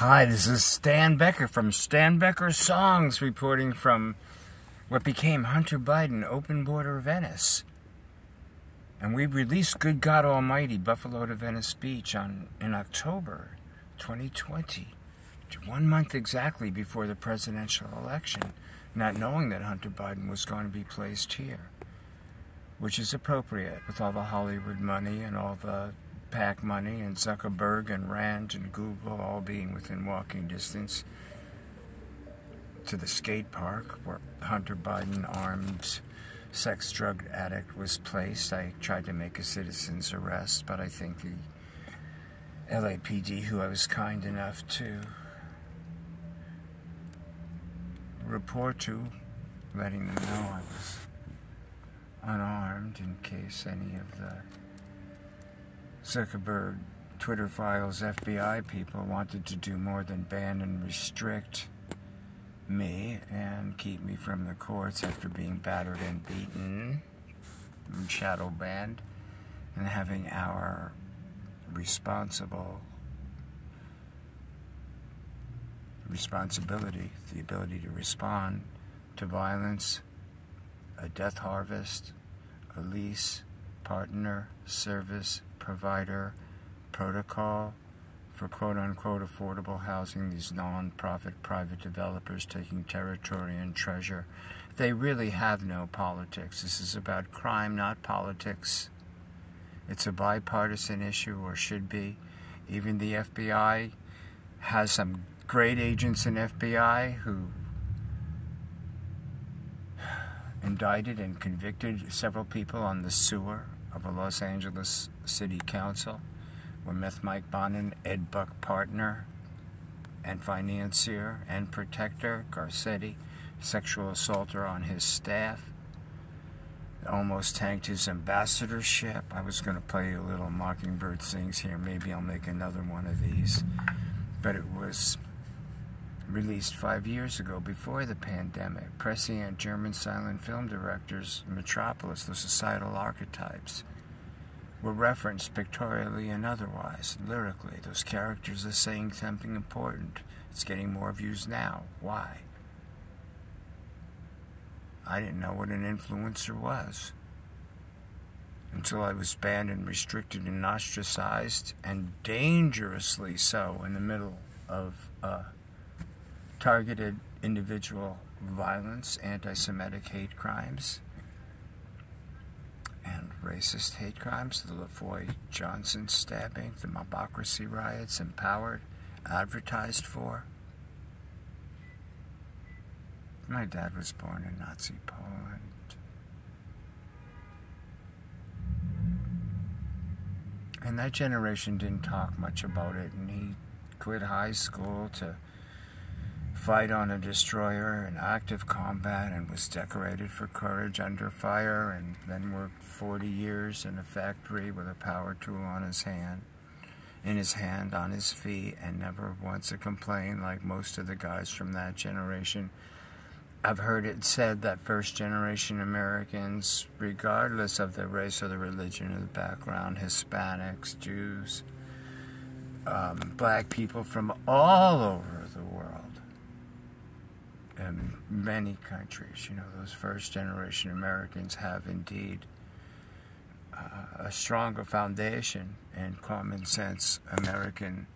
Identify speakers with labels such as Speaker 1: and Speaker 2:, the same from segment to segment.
Speaker 1: Hi, this is Stan Becker from Stan Becker Songs, reporting from what became Hunter Biden Open Border Venice. And we released Good God Almighty, Buffalo to Venice Beach in October 2020, 1 month exactly before the presidential election, not knowing that Hunter Biden was going to be placed here, which is appropriate with all the Hollywood money and all the PAC money and Zuckerberg and Rand and Google all being within walking distance to the skate park where Hunter Biden, armed sex drug addict, was placed. I tried to make a citizen's arrest, but I think the LAPD, who I was kind enough to report to, letting them know I was unarmed in case any of the Zuckerberg, Twitter files, FBI people wanted to do more than ban and restrict me and keep me from the courts after being battered and beaten and shadow banned, and having our responsibility, the ability to respond to violence, a death harvest, a lease, partner, service, provider, protocol for quote-unquote affordable housing, these non-profit private developers taking territory and treasure. They really have no politics. This is about crime, not politics. It's a bipartisan issue, or should be. Even the FBI has some great agents in FBI who indicted and convicted several people on the sewer of a Los Angeles City Council, where Meth Mike Bonin, Ed Buck partner and financier and protector, Garcetti, sexual assaulter on his staff, almost tanked his ambassadorship. I was going to play a little Mockingbird Sings here. Maybe I'll make another one of these. But it was released 5 years ago, before the pandemic. Prescient German silent film directors, Metropolis, those societal archetypes, were referenced pictorially and otherwise, lyrically. Those characters are saying something important. It's getting more views now. Why? I didn't know what an influencer was until I was banned and restricted and ostracized, and dangerously so, in the middle of targeted individual violence, anti-Semitic hate crimes, and racist hate crimes, the LaFoy Johnson stabbing, the mobocracy riots, empowered, advertised for. My dad was born in Nazi Poland. And that generation didn't talk much about it, and he quit high school to fight on a destroyer in active combat and was decorated for courage under fire, and then worked 40 years in a factory with a power tool on his hand, on his feet, and never once a complaint like most of the guys from that generation. I've heard it said that first-generation Americans, regardless of their race or the religion or the background, Hispanics, Jews, black people from all over the world, in many countries, those first-generation Americans have indeed a stronger foundation in common sense American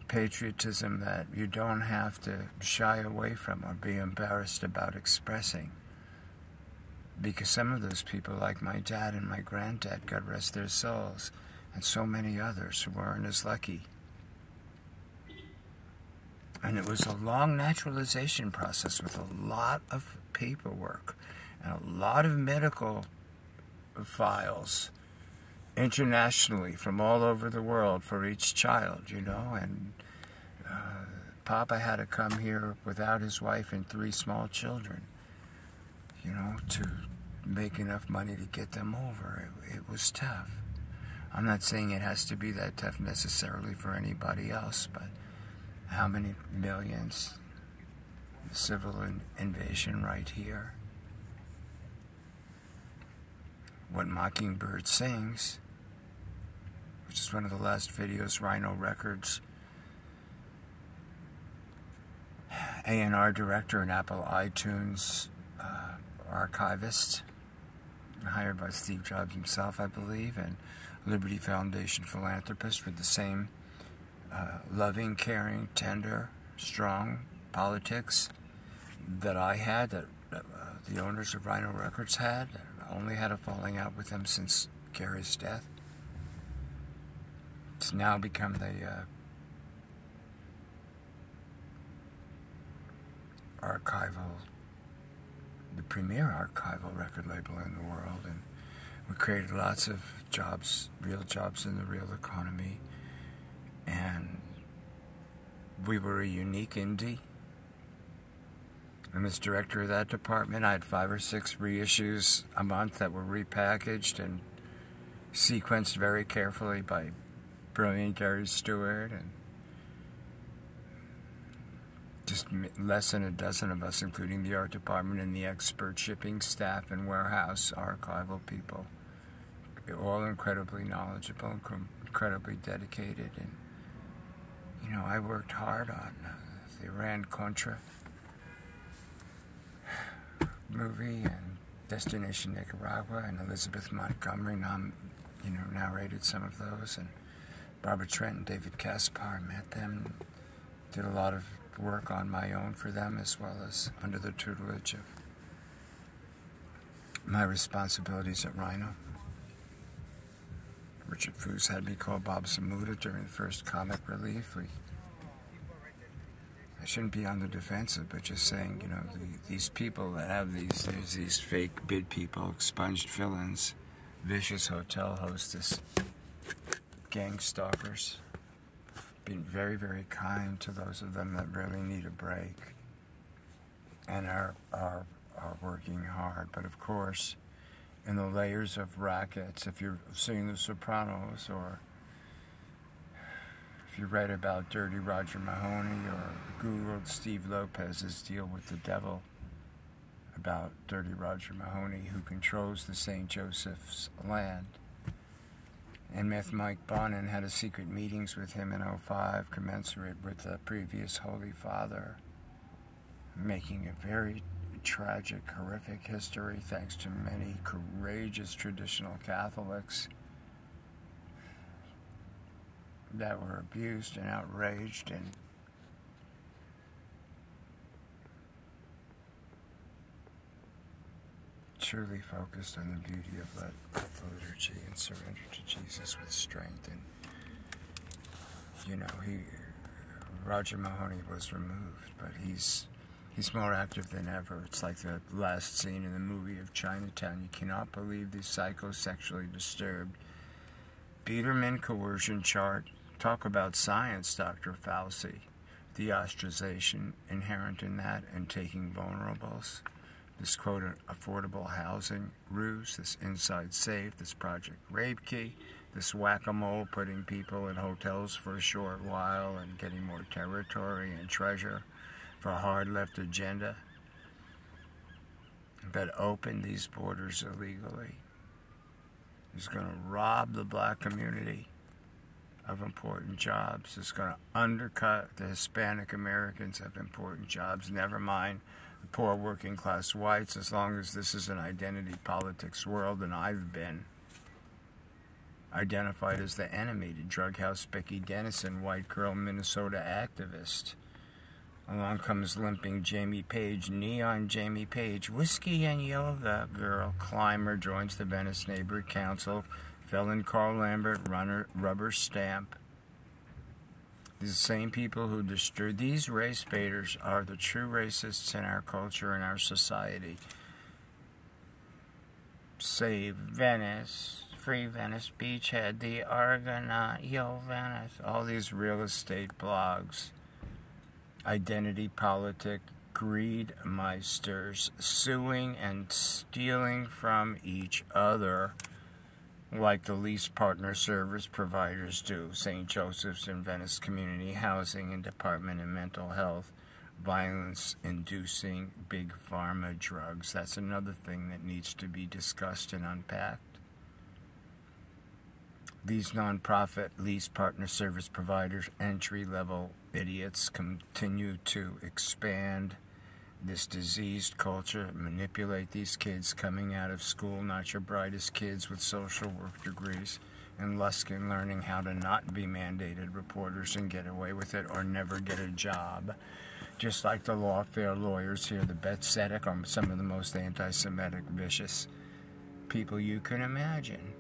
Speaker 1: patriotism that you don't have to shy away from or be embarrassed about expressing. Because some of those people, like my dad and my granddad, God rest their souls, and so many others who weren't as lucky. And it was a long naturalization process with a lot of paperwork and a lot of medical files internationally from all over the world for each child, and Papa had to come here without his wife and 3 small children, to make enough money to get them over. It was tough. I'm not saying it has to be that tough necessarily for anybody else, but how many millions? Civil invasion right here. What Mockingbird Sings, which is one of the last videos Rhino Records A&R director and Apple iTunes archivist, hired by Steve Jobs himself, I believe, and Liberty Foundation philanthropist with the same loving, caring, tender, strong politics that I had, that the owners of Rhino Records had. I only had a falling out with them since Gary's death. It's now become the premier archival record label in the world, and we created lots of jobs, real jobs in the real economy, and we were a unique indie. And as director of that department, I had 5 or 6 reissues a month that were repackaged and sequenced very carefully by brilliant Gary Stewart, and just less than a dozen of us, including the art department and the expert shipping staff and warehouse archival people, all incredibly knowledgeable, incredibly dedicated. And you know, I worked hard on the Iran-Contra movie and Destination Nicaragua, and Elizabeth Montgomery narrated some of those, and Barbara Trent and David Caspar, met them, did a lot of work on my own for them, as well as under the tutelage of my responsibilities at Rhino. Richard Foos had me call Bob Samuda during the first comic relief. I shouldn't be on the defensive, but just saying, you know, these people that have there's these fake bid people, expunged villains, vicious hotel hostess, gang stalkers, been very, very kind to those of them that really need a break and are working hard. But of course, in the layers of rackets, if you're seeing The Sopranos, or if you read about Dirty Roger Mahoney, or Googled Steve Lopez's Deal with the Devil about Dirty Roger Mahoney, who controls the St. Joseph's land, and Meth Mike Bonin had a secret meetings with him in '05, commensurate with the previous Holy Father, making a very tragic, horrific history thanks to many courageous traditional Catholics that were abused and outraged and truly focused on the beauty of the liturgy and surrender to Jesus with strength. And you know, Roger Mahoney was removed, but he's more active than ever. It's like the last scene in the movie of Chinatown. You cannot believe the psychosexually disturbed Biederman coercion chart. Talk about science, Dr. Fauci. The ostracization inherent in that, and taking vulnerables. This, quote, affordable housing ruse, this inside safe, this Project Rape Key, this whack-a-mole, putting people in hotels for a short while and getting more territory and treasure for a hard-left agenda that opened these borders illegally. It's going to rob the black community of important jobs. It's going to undercut the Hispanic Americans of important jobs, never mind the poor working class whites, as long as this is an identity politics world, and I've been identified as the enemy to Drug House Becky Dennison, white girl Minnesota activist. Along comes limping Jamie Page, neon Jamie Page, whiskey and yoga girl climber, joins the Venice Neighborhood Council, felon Carl Lambert, rubber stamp. These same people who destroy these race baiters are the true racists in our culture and our society. Save Venice, Free Venice Beachhead, the Argonaut, Yo Venice, all these real estate blogs, identity politic, greed meisters, suing and stealing from each other, like the lease partner service providers do, St. Joseph's and Venice Community Housing and Department of Mental Health, violence-inducing big pharma drugs. That's another thing that needs to be discussed and unpacked. These nonprofit lease partner service providers, entry-level idiots, continue to expand this diseased culture, manipulate these kids coming out of school, not your brightest kids with social work degrees, and Luskin learning how to not be mandated reporters and get away with it or never get a job. Just like the lawfare lawyers here, the Betzedek are some of the most anti-Semitic, vicious people you can imagine.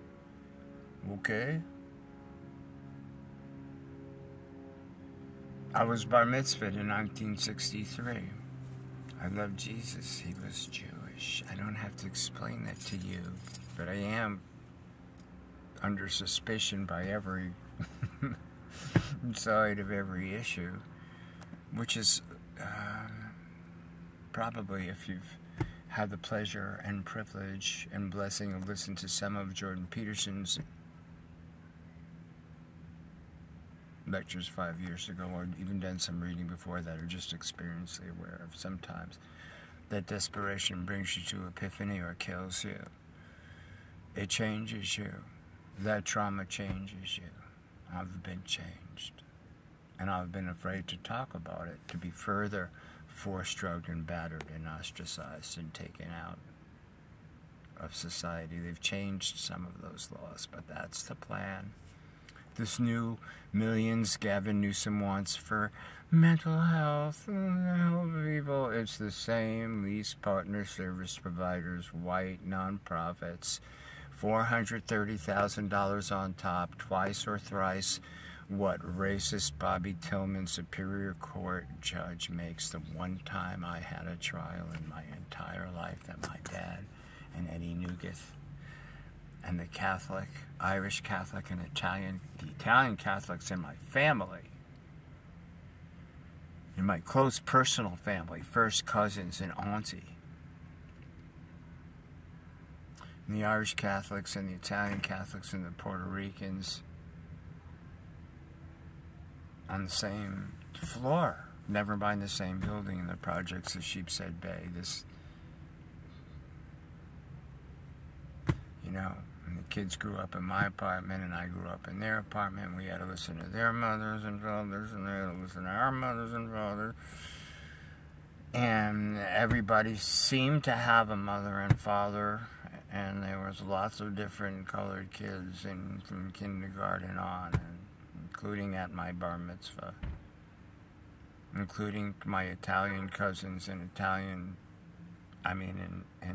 Speaker 1: Okay? I was bar mitzvahed in 1963. I love Jesus. He was Jewish. I don't have to explain that to you, but I am under suspicion by every side of every issue, which is probably, if you've had the pleasure and privilege and blessing of listening to some of Jordan Peterson's lectures 5 years ago, or even done some reading before that, or just experientially aware of sometimes, that desperation brings you to epiphany or kills you. It changes you. That trauma changes you. I've been changed. And I've been afraid to talk about it, to be further force-drugged and battered and ostracized and taken out of society. They've changed some of those laws, but that's the plan. This new millions Gavin Newsom wants for mental health and help people, it's the same lease partner service providers, white nonprofits, $430,000 on top, twice or thrice what racist Bobby Tillman Superior Court judge makes the one time I had a trial in my entire life that my dad and Eddie Nugeth and the Catholic, Irish Catholic and the Italian Catholics in my family, in my close personal family, first cousins and auntie, and the Irish Catholics and the Italian Catholics and the Puerto Ricans on the same floor, never mind the same building in the projects of Sheepshead Bay. This, you know, and the kids grew up in my apartment and I grew up in their apartment. We had to listen to their mothers and fathers, and they had to listen to our mothers and fathers. And everybody seemed to have a mother and father, and there was lots of different colored kids from kindergarten on, and including at my bar mitzvah, including my Italian cousins in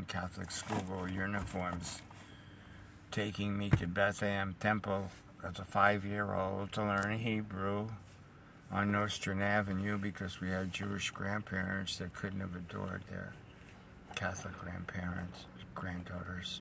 Speaker 1: Catholic schoolgirl uniforms, taking me to Bethlehem Temple as a 5-year-old to learn Hebrew on Nostrand Avenue because we had Jewish grandparents that couldn't have adored their Catholic grandparents, granddaughters.